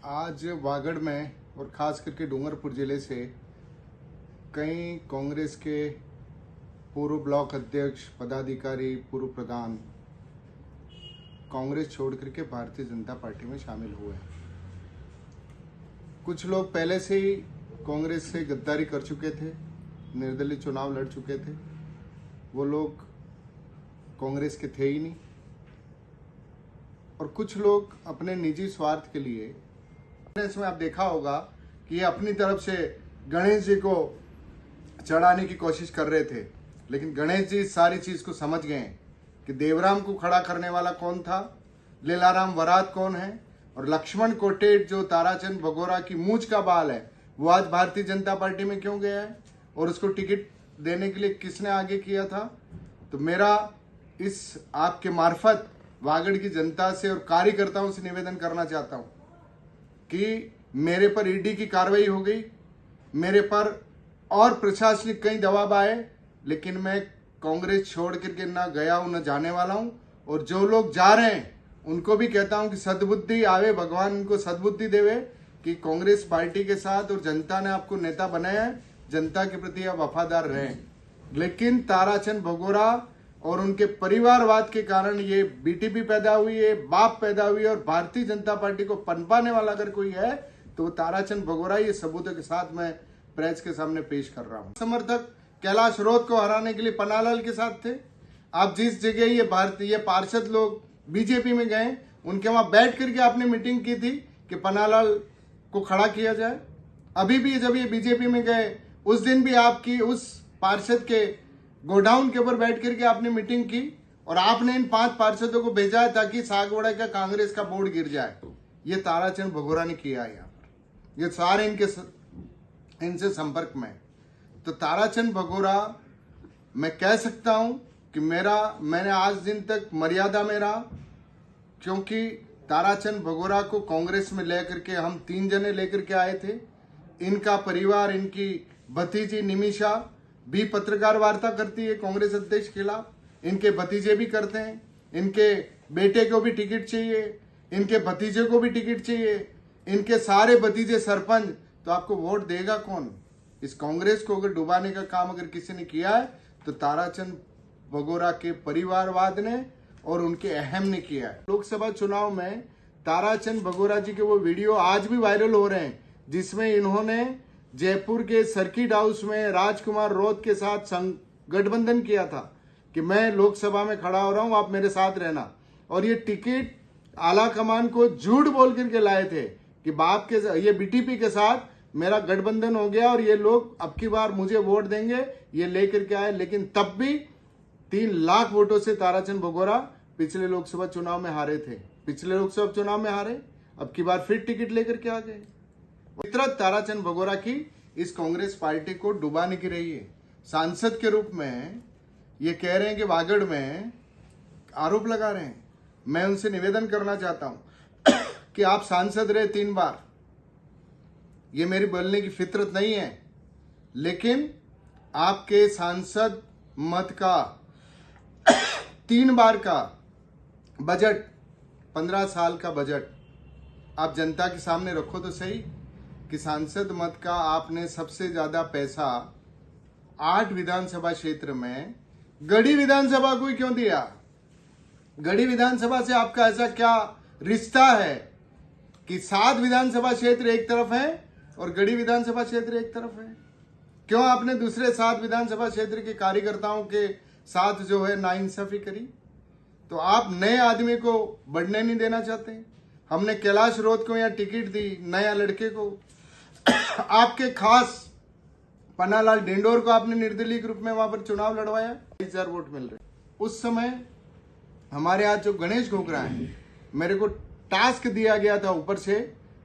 आज वागड़ में और ख़ास करके डूंगरपुर ज़िले से कई कांग्रेस के पूर्व ब्लॉक अध्यक्ष, पदाधिकारी, पूर्व प्रधान कांग्रेस छोड़ करके भारतीय जनता पार्टी में शामिल हुए हैं। कुछ लोग पहले से ही कांग्रेस से गद्दारी कर चुके थे, निर्दलीय चुनाव लड़ चुके थे। वो लोग कांग्रेस के थे ही नहीं। और कुछ लोग अपने निजी स्वार्थ के लिए, इसमें आप देखा होगा कि ये अपनी तरफ से गणेश जी को चढ़ाने की कोशिश कर रहे थे, लेकिन गणेश जी सारी चीज को समझ गए कि देवराम को खड़ा करने वाला कौन था, लीलाराम वरात कौन है, और लक्ष्मण कोटेट जो ताराचंद भगोरा की मूंछ का बाल है, वो आज भारतीय जनता पार्टी में क्यों गया है और उसको टिकट देने के लिए किसने आगे किया था। तो मेरा इस आपके मार्फत वागड़ की जनता से और कार्यकर्ताओं से निवेदन करना चाहता हूं कि मेरे पर ईडी की कार्रवाई हो गई, मेरे पर और प्रशासनिक कई दबाव आए, लेकिन मैं कांग्रेस छोड़ करके ना गया हूं ना जाने वाला हूं। और जो लोग जा रहे हैं उनको भी कहता हूं कि सद्बुद्धि आवे, भगवान उनको सद्बुद्धि देवे कि कांग्रेस पार्टी के साथ और जनता ने आपको नेता बनाया है, जनता के प्रति आप वफादार रहें। लेकिन ताराचंद भगोरा और उनके परिवारवाद के कारण ये बीटीपी पैदा हुई है, बाप पैदा हुई है, और भारतीय जनता पार्टी को पनपाने वाला अगर कोई है तो वो ताराचंद भगोरा। ये सबूतों के साथ मैं प्रेस के सामने पेश कर रहा हूं। समर्थक कैलाश रोध को हराने के लिए पन्नालाल के साथ थे। आप जिस जगह ये भारतीय पार्षद लोग बीजेपी में गए, उनके वहां बैठ करके आपने मीटिंग की थी कि पन्नालाल को खड़ा किया जाए। अभी भी जब ये बीजेपी में गए, उस दिन भी आपकी उस पार्षद के गोडाउन के ऊपर बैठ करके आपने मीटिंग की और आपने इन 5 पार्षदों को भेजा है ताकि सागवाड़ा का कांग्रेस का बोर्ड गिर जाए। ये ताराचंद भगोरा ने किया है। यहाँ पर ये सारे इनसे संपर्क में। तो ताराचंद भगोरा, मैं कह सकता हूं कि मैंने आज दिन तक मर्यादा में रहा, क्योंकि ताराचंद भगोरा को कांग्रेस में लेकर के हम 3 जने लेकर के आए थे। इनका परिवार, इनकी भतीजी निमिषा भी पत्रकार वार्ता करती है कांग्रेस अध्यक्ष के खिलाफ, इनके भतीजे भी करते हैं, इनके बेटे को भी टिकट चाहिए, इनके भतीजे को भी टिकट चाहिए, इनके सारे भतीजे सरपंच। तो आपको वोट देगा कौन? इस कांग्रेस को अगर डुबाने का काम अगर किसी ने किया है तो ताराचंद भगोरा के परिवारवाद ने और उनके अहम ने किया है। लोकसभा चुनाव में ताराचंद भगोरा जी के वो वीडियो आज भी वायरल हो रहे हैं, जिसमें इन्होंने जयपुर के सर्किट हाउस में राजकुमार रोध के साथ गठबंधन किया था कि मैं लोकसभा में खड़ा हो रहा हूं, आप मेरे साथ रहना। और ये टिकट आला कमान को झूठ बोल करके लाए थे कि बाप के ये बीटीपी के साथ मेरा गठबंधन हो गया और ये लोग अब की बार मुझे वोट देंगे, ये लेकर के आए। लेकिन तब भी 3 लाख वोटों से ताराचंद भगोरा पिछले लोकसभा चुनाव में हारे थे। पिछले लोकसभा चुनाव में हारे, अब की बार फिर टिकट लेकर के आ गए। फितरत ताराचंद भगोरा की इस कांग्रेस पार्टी को डुबाने की रही है। सांसद के रूप में ये कह रहे हैं कि वागड़ में आरोप लगा रहे हैं। मैं उनसे निवेदन करना चाहता हूं कि आप सांसद रहे 3 बार, ये मेरी बोलने की फितरत नहीं है, लेकिन आपके सांसद मत का 3 बार का बजट, 15 साल का बजट आप जनता के सामने रखो तो सही कि सांसद मत का आपने सबसे ज्यादा पैसा 8 विधानसभा क्षेत्र में गढ़ी विधानसभा को ही क्यों दिया? गढ़ी विधानसभा से आपका ऐसा क्या रिश्ता है कि 7 विधानसभा क्षेत्र एक तरफ है और गढ़ी विधानसभा क्षेत्र एक तरफ है? क्यों आपने दूसरे 7 विधानसभा क्षेत्र के कार्यकर्ताओं के साथ जो है नाइंसाफी करी? तो आप नए आदमी को बढ़ने नहीं देना चाहते। हमने कैलाश रोध को यहाँ टिकट दी, नया लड़के को। आपके खास पन्नालाल डेंडोर को आपने निर्दलीय के रूप में वहां पर चुनाव लड़वाया, 20,000 वोट मिल रहे। उस समय हमारे यहाँ जो गणेश घोगरा है, मेरे को टास्क दिया गया था ऊपर से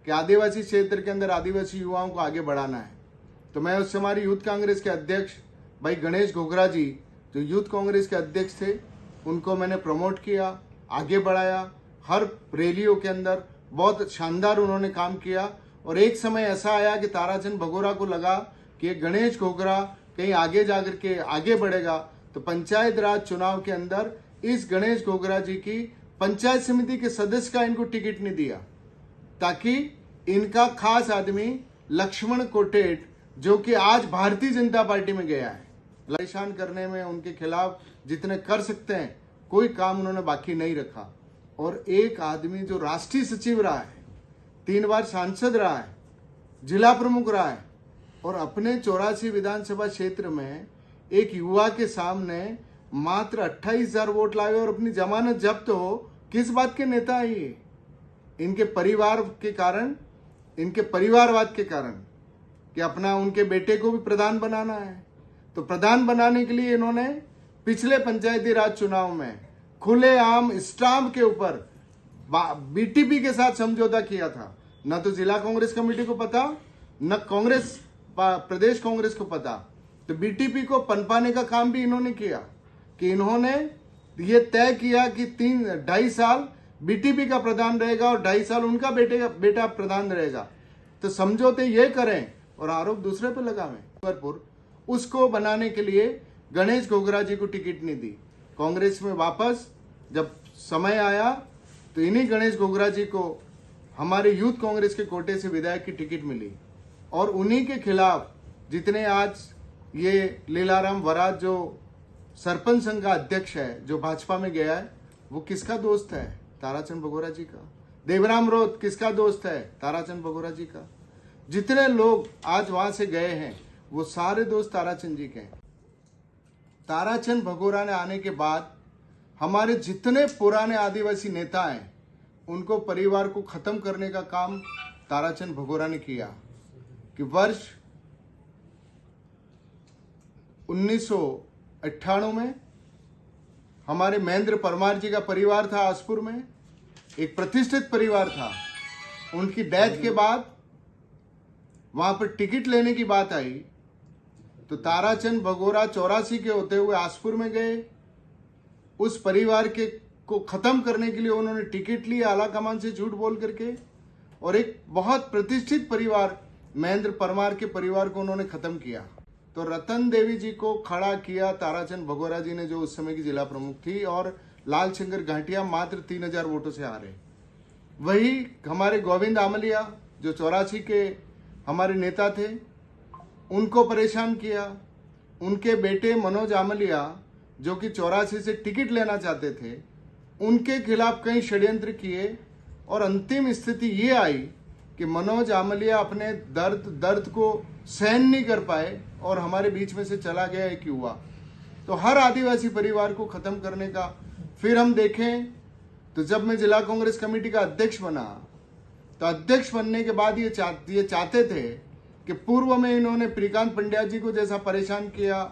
कि आदिवासी क्षेत्र के अंदर आदिवासी युवाओं को आगे बढ़ाना है। तो मैं उस समय हमारी यूथ कांग्रेस के अध्यक्ष भाई गणेश घोगरा जी, जो यूथ कांग्रेस के अध्यक्ष थे, उनको मैंने प्रमोट किया, आगे बढ़ाया। हर रैलियों के अंदर बहुत शानदार उन्होंने काम किया। और एक समय ऐसा आया कि ताराचंद भगोरा को लगा कि गणेश घोगरा कहीं आगे जाकर के आगे बढ़ेगा, तो पंचायत राज चुनाव के अंदर इस गणेश घोगरा जी की पंचायत समिति के सदस्य का इनको टिकट नहीं दिया, ताकि इनका खास आदमी लक्ष्मण कोटेट, जो कि आज भारतीय जनता पार्टी में गया है, परेशान करने में उनके खिलाफ जितने कर सकते हैं कोई काम उन्होंने बाकी नहीं रखा। और एक आदमी जो राष्ट्रीय सचिव रहा है, 3 बार सांसद रहा है, जिला प्रमुख रहा है, और अपने 84 विधानसभा क्षेत्र में एक युवा के सामने मात्र 28,000 वोट लाए और अपनी जमानत जब्त हो, किस बात के नेता है ये? इनके परिवार के कारण, इनके परिवारवाद के कारण, कि अपना उनके बेटे को भी प्रधान बनाना है। तो प्रधान बनाने के लिए इन्होंने पिछले पंचायती राज चुनाव में खुलेआम स्टाम्प के ऊपर बीटीपी के साथ समझौता किया था। न तो जिला कांग्रेस कमेटी को पता, न कांग्रेस प्रदेश कांग्रेस को पता। तो बीटीपी को पनपाने का काम भी इन्होंने किया, कि इन्होंने ये तय किया कि 2.5 साल बीटीपी का प्रधान रहेगा और 2.5 साल उनका बेटा प्रधान रहेगा। तो समझौते ये करें और आरोप दूसरे पे लगावें। उसको बनाने के लिए गणेश घोगरा जी को टिकट नहीं दी। कांग्रेस में वापस जब समय आया तो इन्हीं गणेश घोगरा जी को हमारे यूथ कांग्रेस के कोटे से विधायक की टिकट मिली, और उन्हीं के खिलाफ जितने आज ये लीलाराम वरात जो सरपंच संघ का अध्यक्ष है, जो भाजपा में गया है, वो किसका दोस्त है? ताराचंद भगोरा जी का। देवराम रोत किसका दोस्त है? ताराचंद भगोरा जी का। जितने लोग आज वहां से गए हैं वो सारे दोस्त ताराचंद जी के हैं। ताराचंद भगोरा ने आने के बाद हमारे जितने पुराने आदिवासी नेता हैं उनको परिवार को खत्म करने का काम ताराचंद भगोरा ने किया। कि वर्ष 1998 में हमारे महेंद्र परमार जी का परिवार था आसपुर में, एक प्रतिष्ठित परिवार था। उनकी डेथ के बाद वहां पर टिकट लेने की बात आई तो ताराचंद भगोरा 84 के होते हुए आसपुर में गए। उस परिवार के को खत्म करने के लिए उन्होंने टिकट ली आला कमान से झूठ बोल करके, और एक बहुत प्रतिष्ठित परिवार महेंद्र परमार के परिवार को उन्होंने खत्म किया। तो रतन देवी जी को खड़ा किया ताराचंद भगोरा जी ने, जो उस समय की जिला प्रमुख थी, और लाल शंकर घाटिया मात्र 3,000 वोटों से हारे। वही हमारे गोविंद आमलिया जो 84 के हमारे नेता थे, उनको परेशान किया। उनके बेटे मनोज आमलिया जो कि 84 से टिकट लेना चाहते थे, उनके खिलाफ कई षड्यंत्र किए, और अंतिम स्थिति ये आई कि मनोज आमलिया अपने दर्द को सहन नहीं कर पाए और हमारे बीच में से चला गया एक युवा। तो हर आदिवासी परिवार को खत्म करने का फिर हम देखें तो जब मैं जिला कांग्रेस कमेटी का अध्यक्ष बना तो अध्यक्ष बनने के बाद ये चाहते थे कि पूर्व में इन्होंने प्रिकांत पंड्या जी को जैसा परेशान किया,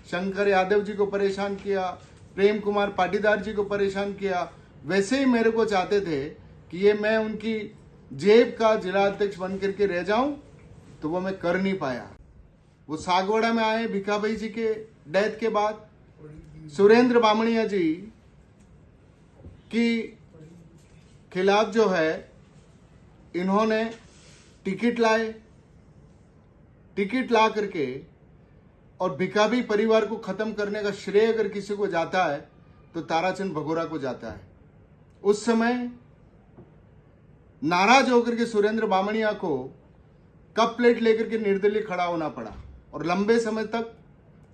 शंकर यादव जी को परेशान किया, प्रेम कुमार पाटीदार जी को परेशान किया, वैसे ही मेरे को चाहते थे कि ये मैं उनकी जेब का जिला अध्यक्ष बन करके रह जाऊं, तो वो मैं कर नहीं पाया। वो सागवाड़ा में आए भिखाभाई जी के डेथ के बाद, सुरेंद्र बामणिया जी की खिलाफ जो है इन्होंने टिकट ला करके, और भिखाभी परिवार को खत्म करने का श्रेय अगर किसी को जाता है तो ताराचंद भगोरा को जाता है। उस समय नाराज होकर के सुरेंद्र बामणिया को कप प्लेट लेकर के निर्दलीय खड़ा होना पड़ा, और लंबे समय तक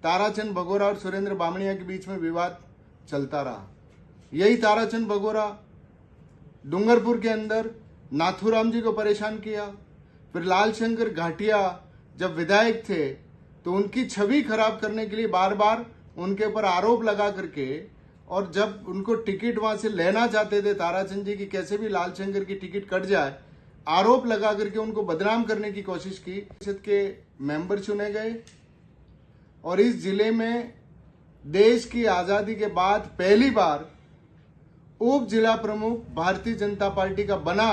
ताराचंद भगोरा और सुरेंद्र बामणिया के बीच में विवाद चलता रहा। यही ताराचंद भगोरा डूंगरपुर के अंदर नाथूराम जी को परेशान किया। फिर लाल शंकर घाटिया जब विधायक थे तो उनकी छवि खराब करने के लिए बार बार उनके ऊपर आरोप लगा करके, और जब उनको टिकट वहां से लेना चाहते थे ताराचंद जी की, कैसे भी लाल शंकर की टिकट कट जाए, आरोप लगा करके उनको बदनाम करने की कोशिश की। परिषद के मेंबर चुने गए, और इस जिले में देश की आजादी के बाद पहली बार उप जिला प्रमुख भारतीय जनता पार्टी का बना,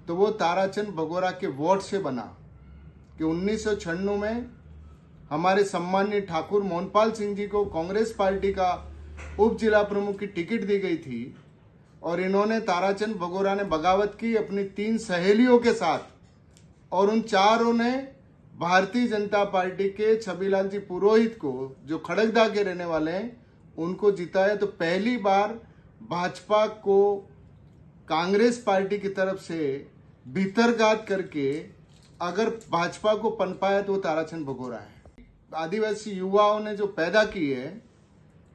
तो वो ताराचंद भगोरा के वोट से बना। कि 1996 में हमारे सम्माननीय ठाकुर मोहनपाल सिंह जी को कांग्रेस पार्टी का उप जिला प्रमुख की टिकट दी गई थी, और इन्होंने ताराचंद भगोरा ने बगावत की अपनी 3 सहेलियों के साथ, और उन चारों ने भारतीय जनता पार्टी के छबीलाल जी पुरोहित को, जो खड़गदा के रहने वाले हैं, उनको जिताया। तो पहली बार भाजपा को कांग्रेस पार्टी की तरफ से भीतरघात करके अगर भाजपा को पनपाया तो वो ताराचंद भगोरा है। आदिवासी युवाओं ने जो पैदा की है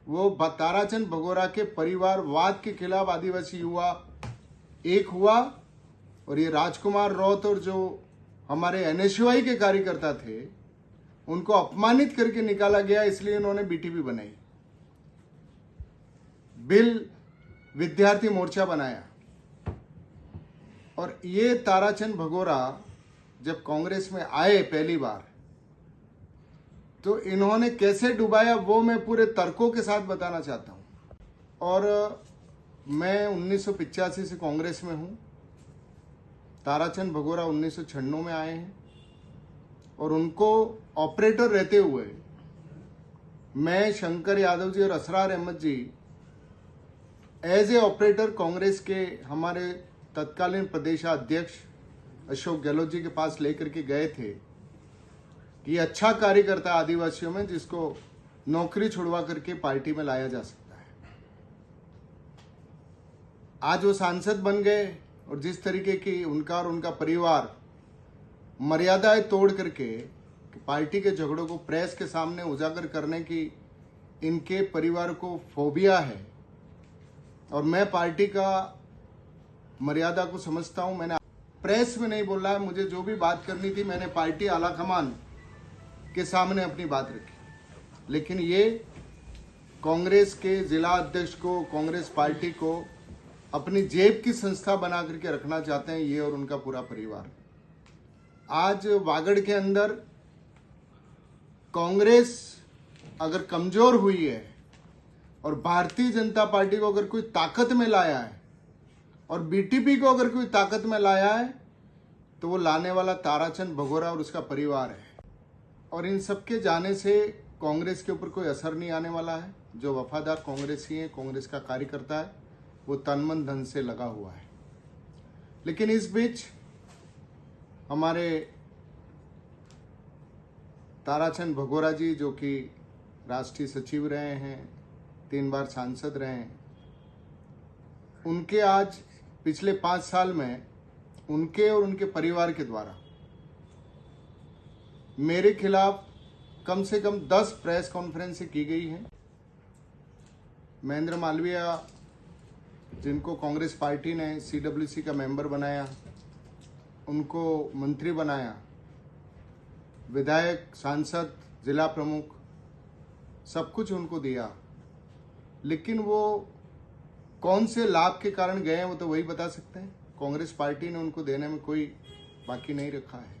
वो ताराचंद भगोरा के परिवारवाद के खिलाफ आदिवासी युवा एक हुआ, और ये राजकुमार रौत और जो हमारे एनएसयूआई के कार्यकर्ता थे उनको अपमानित करके निकाला गया, इसलिए उन्होंने बीटीपी बनाई, बिल विद्यार्थी मोर्चा बनाया। और ये ताराचंद भगोरा जब कांग्रेस में आए पहली बार तो इन्होंने कैसे डुबाया वो मैं पूरे तर्कों के साथ बताना चाहता हूं। और मैं 1985 से कांग्रेस में हूं, ताराचंद भगोरा 1996 में आए हैं, और उनको ऑपरेटर रहते हुए मैं, शंकर यादव जी और असरार अहमद जी एज ए ऑपरेटर कांग्रेस के हमारे तत्कालीन प्रदेशाध्यक्ष अशोक गहलोत जी के पास लेकर के गए थे कि ये अच्छा कार्यकर्ता आदिवासियों में जिसको नौकरी छुड़वा करके पार्टी में लाया जा सकता है। आज वो सांसद बन गए, और जिस तरीके की उनका और उनका परिवार मर्यादाएं तोड़ करके पार्टी के झगड़ों को प्रेस के सामने उजागर करने की इनके परिवार को फोबिया है, और मैं पार्टी का मर्यादा को समझता हूं। मैंने प्रेस में नहीं बोला है, मुझे जो भी बात करनी थी मैंने पार्टी आलाकमान के सामने अपनी बात रखी, लेकिन ये कांग्रेस के जिला अध्यक्ष को, कांग्रेस पार्टी को अपनी जेब की संस्था बना करके रखना चाहते हैं, ये और उनका पूरा परिवार। आज वागड़ के अंदर कांग्रेस अगर कमजोर हुई है और भारतीय जनता पार्टी को अगर कोई ताकत में लाया है और बीटीपी को अगर कोई ताकत में लाया है तो वो लाने वाला ताराचंद भगोरा और उसका परिवार है। और इन सबके जाने से कांग्रेस के ऊपर कोई असर नहीं आने वाला है। जो वफादार कांग्रेसी है, कांग्रेस का कार्यकर्ता है, वो तन मन धन से लगा हुआ है। लेकिन इस बीच हमारे ताराचंद भगोरा जी, जो कि राष्ट्रीय सचिव रहे हैं, 3 बार सांसद रहे हैं, उनके आज पिछले 5 साल में उनके और उनके परिवार के द्वारा मेरे खिलाफ कम से कम 10 प्रेस कॉन्फ्रेंसें की गई हैं। महेंद्र मालवीय, जिनको कांग्रेस पार्टी ने सीडब्ल्यूसी का मेंबर बनाया, उनको मंत्री बनाया, विधायक, सांसद, जिला प्रमुख, सब कुछ उनको दिया, लेकिन वो कौन से लाभ के कारण गए हैं वो तो वही बता सकते हैं। कांग्रेस पार्टी ने उनको देने में कोई बाकी नहीं रखा है।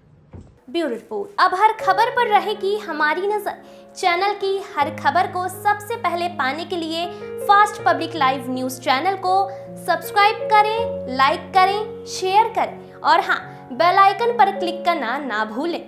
Bureau report. अब हर खबर पर रहेगी हमारी नजर। चैनल की हर खबर को सबसे पहले पाने के लिए fast public live news channel को सब्सक्राइब करें, लाइक करें, शेयर करें और हाँ, बेल आइकन पर क्लिक करना ना भूलें।